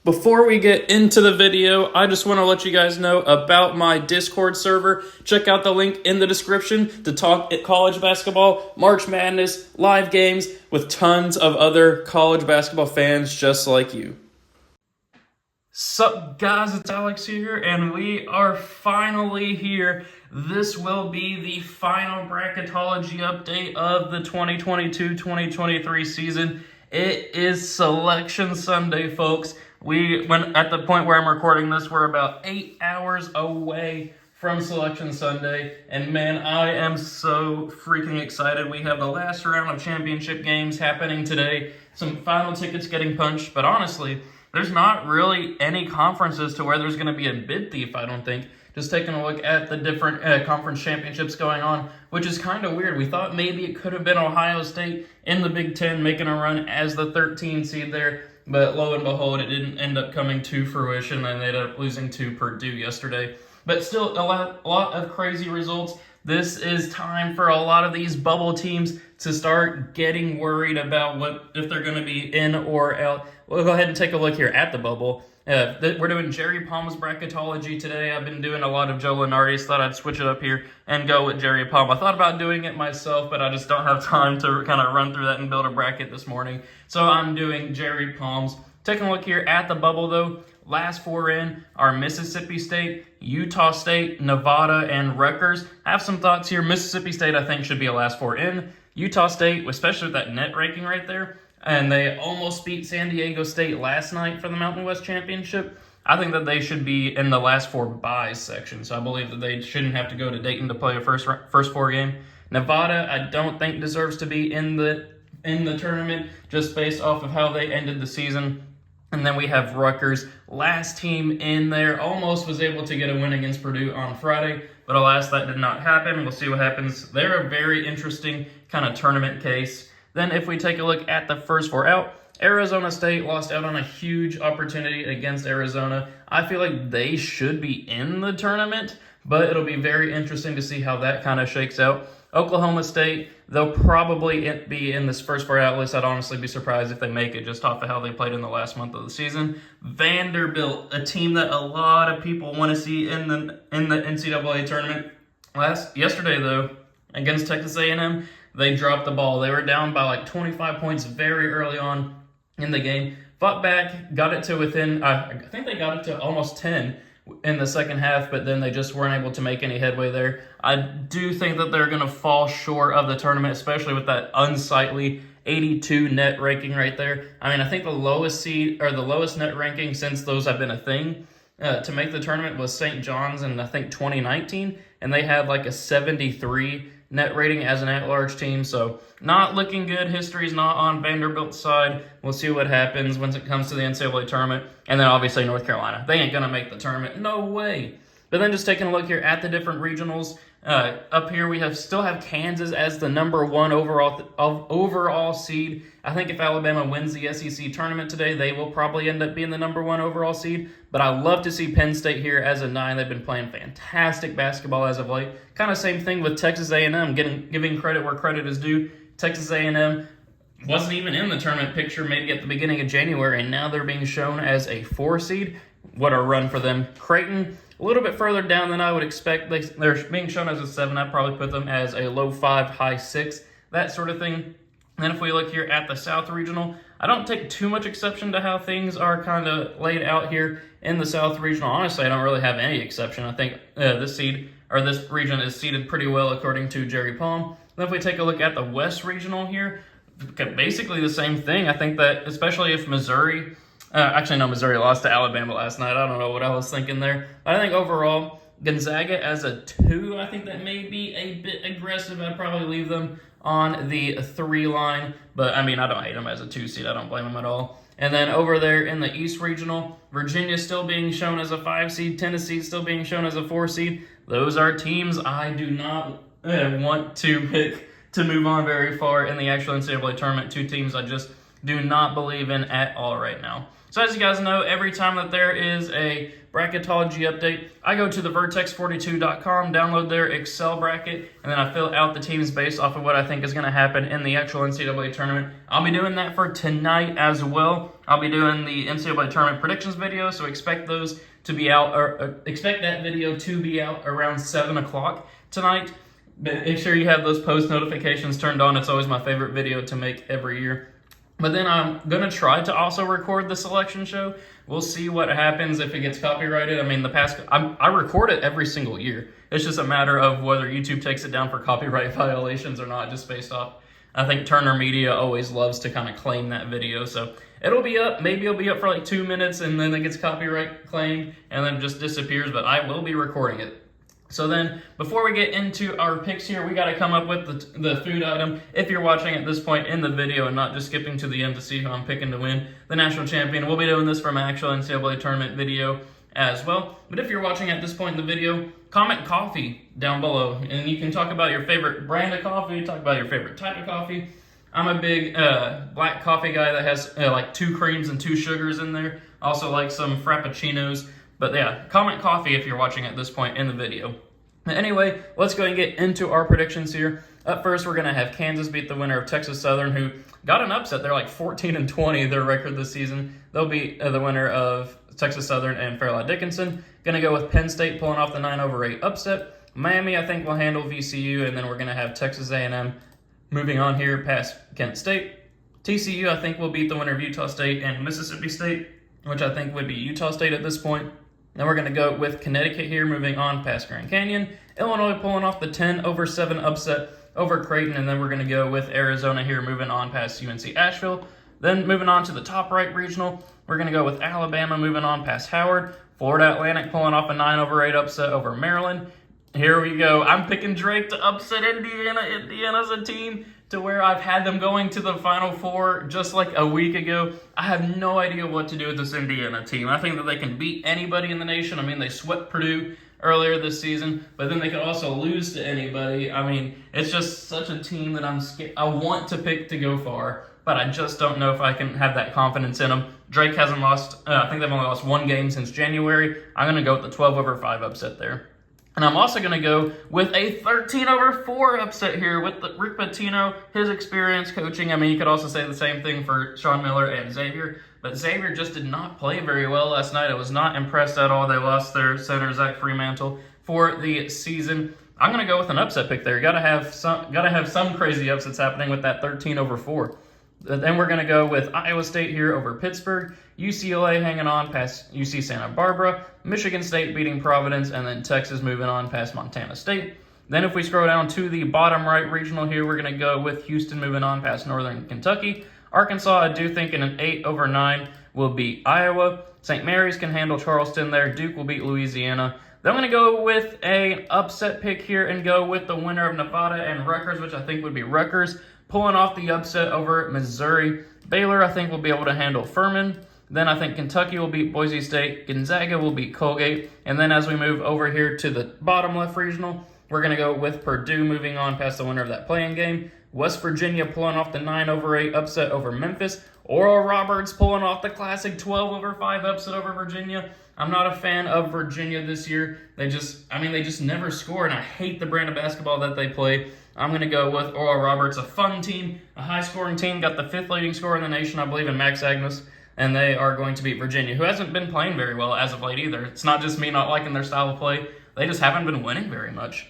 Before we get into the video, I just want to let you guys know about my Discord server. Check out the link in the description to talk college basketball, March Madness, live games with tons of other college basketball fans just like you. Sup guys, it's Alex here, and we are finally here. This will be the final Bracketology update of the 2022-2023 season. It is Selection Sunday, folks. When at the point where I'm recording this, we're about 8 hours away from Selection Sunday, and man, I am so freaking excited. We have the last round of championship games happening today, some final tickets getting punched, but honestly, there's not really any conferences to where there's going to be a bid thief, I don't think. Just taking a look at the different conference championships going on, which is kind of weird. We thought maybe it could have been Ohio State in the Big Ten making a run as the 13 seed there, but lo and behold, it didn't end up coming to fruition, and they ended up losing to Purdue yesterday. But still, a lot of crazy results. This is time for a lot of these bubble teams to start getting worried about if they're going to be in or out. We'll go ahead and take a look here at the bubble. We're doing Jerry Palm's Bracketology today. I've been doing a lot of Joe Lunardi's. Thought I'd switch it up here and go with Jerry Palm. I thought about doing it myself, but I just don't have time to kind of run through that and build a bracket this morning. So I'm doing Jerry Palm's. Taking a look here at the bubble, though. Last four in are Mississippi State, Utah State, Nevada, and Rutgers. I have some thoughts here. Mississippi State, I think, should be a last four in. Utah State, especially with that net ranking right there, and they almost beat San Diego State last night for the Mountain West Championship. I think that they should be in the last four buys section, so I believe that they shouldn't have to go to Dayton to play a first four game. Nevada, I don't think deserves to be in the tournament just based off of how they ended the season. And then we have Rutgers, last team in there, almost was able to get a win against Purdue on Friday, but alas, that did not happen. We'll see what happens. They're a very interesting kind of tournament case. Then if we take a look at the first four out, Arizona State lost out on a huge opportunity against Arizona. I feel like they should be in the tournament, but it'll be very interesting to see how that kind of shakes out. Oklahoma State, they'll probably be in this first four out list. I'd honestly be surprised if they make it just off of how they played in the last month of the season. Vanderbilt, a team that a lot of people want to see in the NCAA tournament. Yesterday, though, against Texas A&M, they dropped the ball. They were down by like 25 points very early on in the game. Fought back, got it to within, I think they got it to almost 10 in the second half, but then they just weren't able to make any headway there. I do think that they're going to fall short of the tournament, especially with that unsightly 82 net ranking right there. I mean, I think the lowest seed or the lowest net ranking since those have been a thing to make the tournament was St. John's in, I think, 2019, and they had like a 73 net rating as an at-large team, so not looking good. History's not on Vanderbilt's side. We'll see what happens when it comes to the NCAA tournament. And then obviously North Carolina. They ain't going to make the tournament. No way. But then just taking a look here at the different regionals. Up here we still have Kansas as the number one overall seed. I think if Alabama wins the SEC tournament today, they will probably end up being the number one overall seed. But I love to see Penn State here as a 9. They've been playing fantastic basketball as of late. Kind of same thing with Texas A&M, giving credit where credit is due. Texas A&M wasn't even in the tournament picture maybe at the beginning of January, and now they're being shown as a 4 seed. What a run for them. Creighton, a little bit further down than I would expect. They're being shown as a 7. I'd probably put them as a low 5, high 6, that sort of thing. And then if we look here at the South Regional, I don't take too much exception to how things are kind of laid out here in the South Regional. Honestly, I don't really have any exception. I think this region is seeded pretty well according to Jerry Palm. Then if we take a look at the West Regional here, basically the same thing. I think that especially if Missouri lost to Alabama last night. I don't know what I was thinking there. But I think overall, Gonzaga as a 2, I think that may be a bit aggressive. I'd probably leave them on the 3 line. But, I mean, I don't hate them as a 2 seed. I don't blame them at all. And then over there in the East Regional, Virginia still being shown as a 5 seed. Tennessee still being shown as a 4 seed. Those are teams I do not want to pick to move on very far in the actual NCAA tournament. 2 teams I just do not believe in at all right now. So as you guys know, every time that there is a bracketology update, I go to the vertex42.com, download their Excel bracket, and then I fill out the teams based off of what I think is going to happen in the actual NCAA tournament. I'll be doing that for tonight as well. I'll be doing the NCAA tournament predictions video, so expect those to be out, or expect that video to be out around 7 o'clock tonight. But make sure you have those post notifications turned on. It's always my favorite video to make every year. But then I'm going to try to also record the selection show. We'll see what happens if it gets copyrighted. I mean, I record it every single year. It's just a matter of whether YouTube takes it down for copyright violations or not, just based off. I think Turner Media always loves to kind of claim that video. So it'll be up. Maybe it'll be up for like 2 minutes and then it gets copyright claimed and then just disappears. But I will be recording it. So then, before we get into our picks here, we got to come up with the food item. If you're watching at this point in the video and not just skipping to the end to see who I'm picking to win the national champion, we'll be doing this from an actual NCAA tournament video as well. But if you're watching at this point in the video, comment coffee down below. And you can talk about your favorite brand of coffee, talk about your favorite type of coffee. I'm a big black coffee guy that has like 2 creams and 2 sugars in there. Also like some frappuccinos. But yeah, comment coffee if you're watching at this point in the video. Anyway, let's go and get into our predictions here. Up first, we're going to have Kansas beat the winner of Texas Southern, who got an upset. They're like 14-20, their record this season. They'll beat the winner of Texas Southern and Fairleigh Dickinson. Going to go with Penn State pulling off the 9/8 upset. Miami, I think, will handle VCU, and then we're going to have Texas A&M moving on here past Kent State. TCU, I think, will beat the winner of Utah State and Mississippi State, which I think would be Utah State at this point. Then we're going to go with Connecticut here, moving on past Grand Canyon. Illinois pulling off the 10/7 upset over Creighton, and then we're going to go with Arizona here, moving on past UNC Asheville. Then moving on to the top right regional, we're going to go with Alabama moving on past Howard. Florida Atlantic pulling off a 9/8 upset over Maryland. Here we go. I'm picking Drake to upset Indiana. Indiana's a team to where I've had them going to the Final Four just like a week ago. I have no idea what to do with this Indiana team. I think that they can beat anybody in the nation. I mean, they swept Purdue earlier this season, but then they could also lose to anybody. I mean, it's just such a team that I'm scared. I want to pick to go far, but I just don't know if I can have that confidence in them. Drake hasn't lost, I think they've only lost 1 game since January. I'm going to go with the 12/5 upset there. And I'm also going to go with a 13/4 upset here with Rick Pitino, his experience coaching. I mean, you could also say the same thing for Sean Miller and Xavier, but Xavier just did not play very well last night. I was not impressed at all. They lost their center, Zach Fremantle, for the season. I'm going to go with an upset pick there. Got to have some crazy upsets happening with that 13/4. Then we're going to go with Iowa State here over Pittsburgh, UCLA hanging on past UC Santa Barbara, Michigan State beating Providence, and then Texas moving on past Montana State. Then if we scroll down to the bottom right regional here, we're going to go with Houston moving on past Northern Kentucky. Arkansas, I do think in an 8/9 will beat Iowa. St. Mary's can handle Charleston there. Duke will beat Louisiana. Then I'm going to go with an upset pick here and go with the winner of Nevada and Rutgers, which I think would be Rutgers, pulling off the upset over Missouri. Baylor, I think, will be able to handle Furman. Then I think Kentucky will beat Boise State. Gonzaga will beat Colgate. And then as we move over here to the bottom left regional, we're going to go with Purdue moving on past the winner of that playing game. West Virginia pulling off the 9/8 upset over Memphis. Oral Roberts pulling off the classic 12/5 upset over Virginia. I'm not a fan of Virginia this year. They just never score, and I hate the brand of basketball that they play. I'm going to go with Oral Roberts, a fun team, a high-scoring team, got the 5th leading scorer in the nation, I believe, in Max Agnes, and they are going to beat Virginia, who hasn't been playing very well as of late either. It's not just me not liking their style of play. They just haven't been winning very much.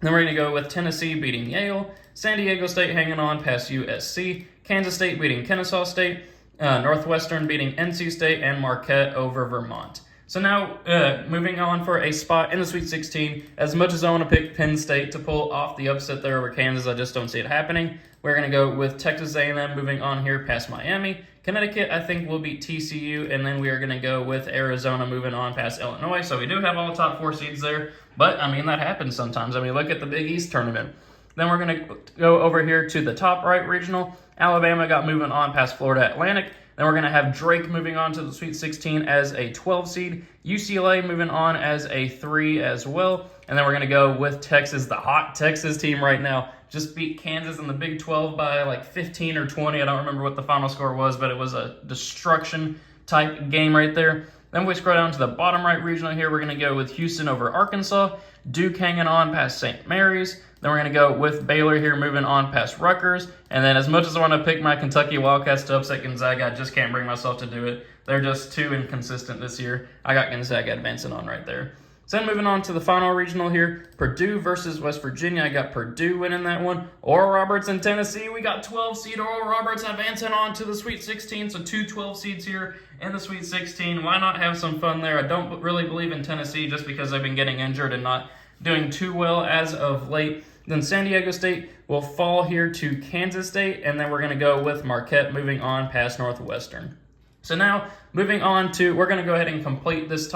Then we're going to go with Tennessee beating Yale, San Diego State hanging on past USC, Kansas State beating Kennesaw State, Northwestern beating NC State, and Marquette over Vermont. So now, moving on for a spot in the Sweet 16, as much as I want to pick Penn State to pull off the upset there over Kansas, I just don't see it happening. We're going to go with Texas A&M moving on here past Miami. Connecticut, I think, will beat TCU, and then we are going to go with Arizona moving on past Illinois. So we do have all the top 4 seeds there, but, I mean, that happens sometimes. I mean, look at the Big East tournament. Then we're going to go over here to the top right regional. Alabama got moving on past Florida Atlantic. Then we're going to have Drake moving on to the Sweet 16 as a 12 seed. UCLA moving on as a 3 as well. And then we're going to go with Texas, the hot Texas team right now. Just beat Kansas in the Big 12 by like 15 or 20. I don't remember what the final score was, but it was a destruction type game right there. Then if we scroll down to the bottom right regional here, we're going to go with Houston over Arkansas, Duke hanging on past St. Mary's. Then we're going to go with Baylor here, moving on past Rutgers. And then as much as I want to pick my Kentucky Wildcats to upset Gonzaga, I just can't bring myself to do it. They're just too inconsistent this year. I got Gonzaga advancing on right there. So then moving on to the final regional here, Purdue versus West Virginia. I got Purdue winning that one. Oral Roberts in Tennessee. We got 12 seed Oral Roberts advancing on to the Sweet 16. So two 12 seeds here in the Sweet 16. Why not have some fun there? I don't really believe in Tennessee just because they've been getting injured and not doing too well as of late. Then San Diego State will fall here to Kansas State, and then we're going to go with Marquette moving on past Northwestern. So now moving on to, we're going to go ahead and complete this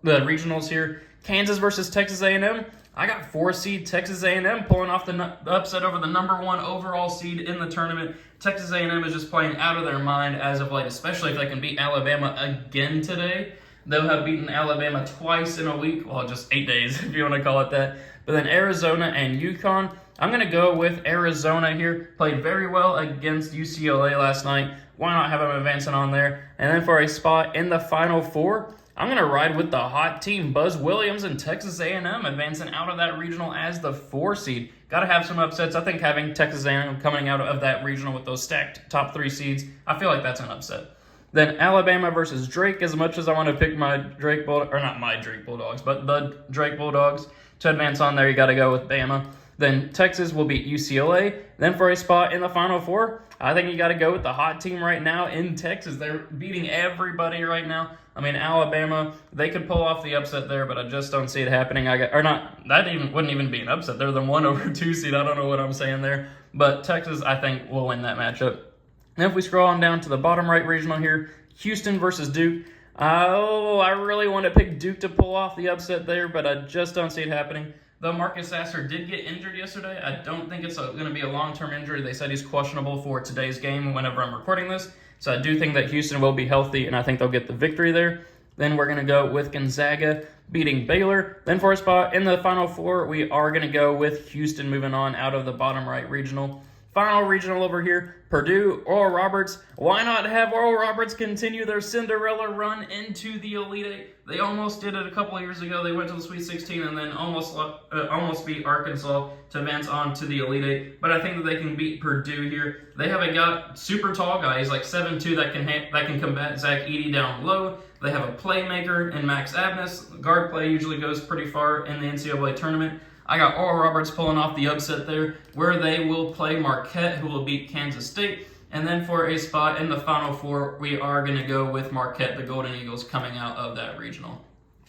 the regionals here. Kansas versus Texas A&M. I got 4 seed Texas A&M pulling off the upset over the number 1 overall seed in the tournament. Texas A&M is just playing out of their mind as of late, especially if they can beat Alabama again today. They'll have beaten Alabama twice in a week. Well, just 8 days if you want to call it that. But then Arizona and UConn. I'm going to go with Arizona here. Played very well against UCLA last night. Why not have them advancing on there? And then for a spot in the Final Four, I'm going to ride with the hot team, Buzz Williams and Texas A&M, advancing out of that regional as the 4 seed. Got to have some upsets. I think having Texas A&M coming out of that regional with those stacked top 3 seeds, I feel like that's an upset. Then Alabama versus Drake. As much as I want to pick my Drake Bulldogs, or not my Drake Bulldogs, but the Drake Bulldogs to advance on there, you got to go with Bama. Then Texas will beat UCLA. Then for a spot in the Final Four, I think you got to go with the hot team right now in Texas. They're beating everybody right now. I mean, Alabama, they could pull off the upset there, but I just don't see it happening. Wouldn't even be an upset. They're the 1 over 2 seed. I don't know what I'm saying there. But Texas, I think, will win that matchup. Then if we scroll on down to the bottom right regional here, Houston versus Duke. I really want to pick Duke to pull off the upset there, but I just don't see it happening. Though Marcus Sasser did get injured yesterday, I don't think it's going to be a long-term injury. They said he's questionable for today's game whenever I'm recording this. So I do think that Houston will be healthy, and I think they'll get the victory there. Then we're going to go with Gonzaga beating Baylor. Then for a spot in the Final Four, we are going to go with Houston moving on out of the bottom right regional. Final regional over here, Purdue, Oral Roberts. Why not have Oral Roberts continue their Cinderella run into the Elite Eight? They almost did it a couple of years ago. They went to the Sweet 16 and then almost beat Arkansas to advance on to the Elite Eight. But I think that they can beat Purdue here. They have a super tall guy. He's like 7'2", that can combat Zach Edey down low. They have a playmaker in Max Abness. Guard play usually goes pretty far in the NCAA tournament. I got Oral Roberts pulling off the upset there, where they will play Marquette, who will beat Kansas State. And then for a spot in the Final Four, we are going to go with Marquette, the Golden Eagles, coming out of that regional.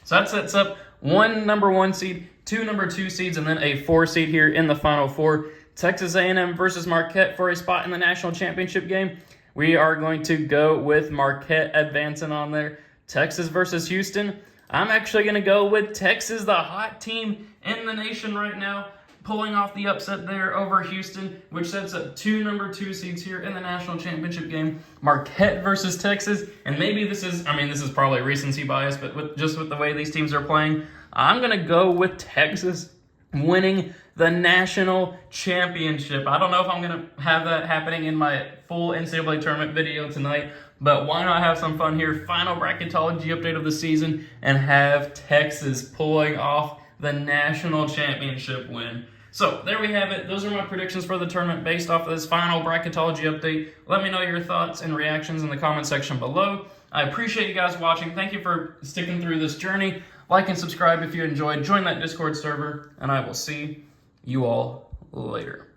So that sets up 1 number 1 seed, 2 number 2 seeds, and then a 4 seed here in the Final Four. Texas A&M versus Marquette for a spot in the national championship game. We are going to go with Marquette advancing on there. Texas versus Houston. I'm actually going to go with Texas, the hot team in the nation right now, pulling off the upset there over Houston, which sets up 2 number 2 seeds here in the national championship game. Marquette versus Texas, and maybe this is probably recency bias, but with the way these teams are playing, I'm going to go with Texas winning the national championship. I don't know if I'm going to have that happening in my full NCAA tournament video tonight, but why not have some fun here? Final bracketology update of the season and have Texas pulling off the national championship win. So there we have it. Those are my predictions for the tournament based off of this final bracketology update. Let me know your thoughts and reactions in the comment section below. I appreciate you guys watching. Thank you for sticking through this journey. Like and subscribe if you enjoyed. Join that Discord server, and I will see you all later.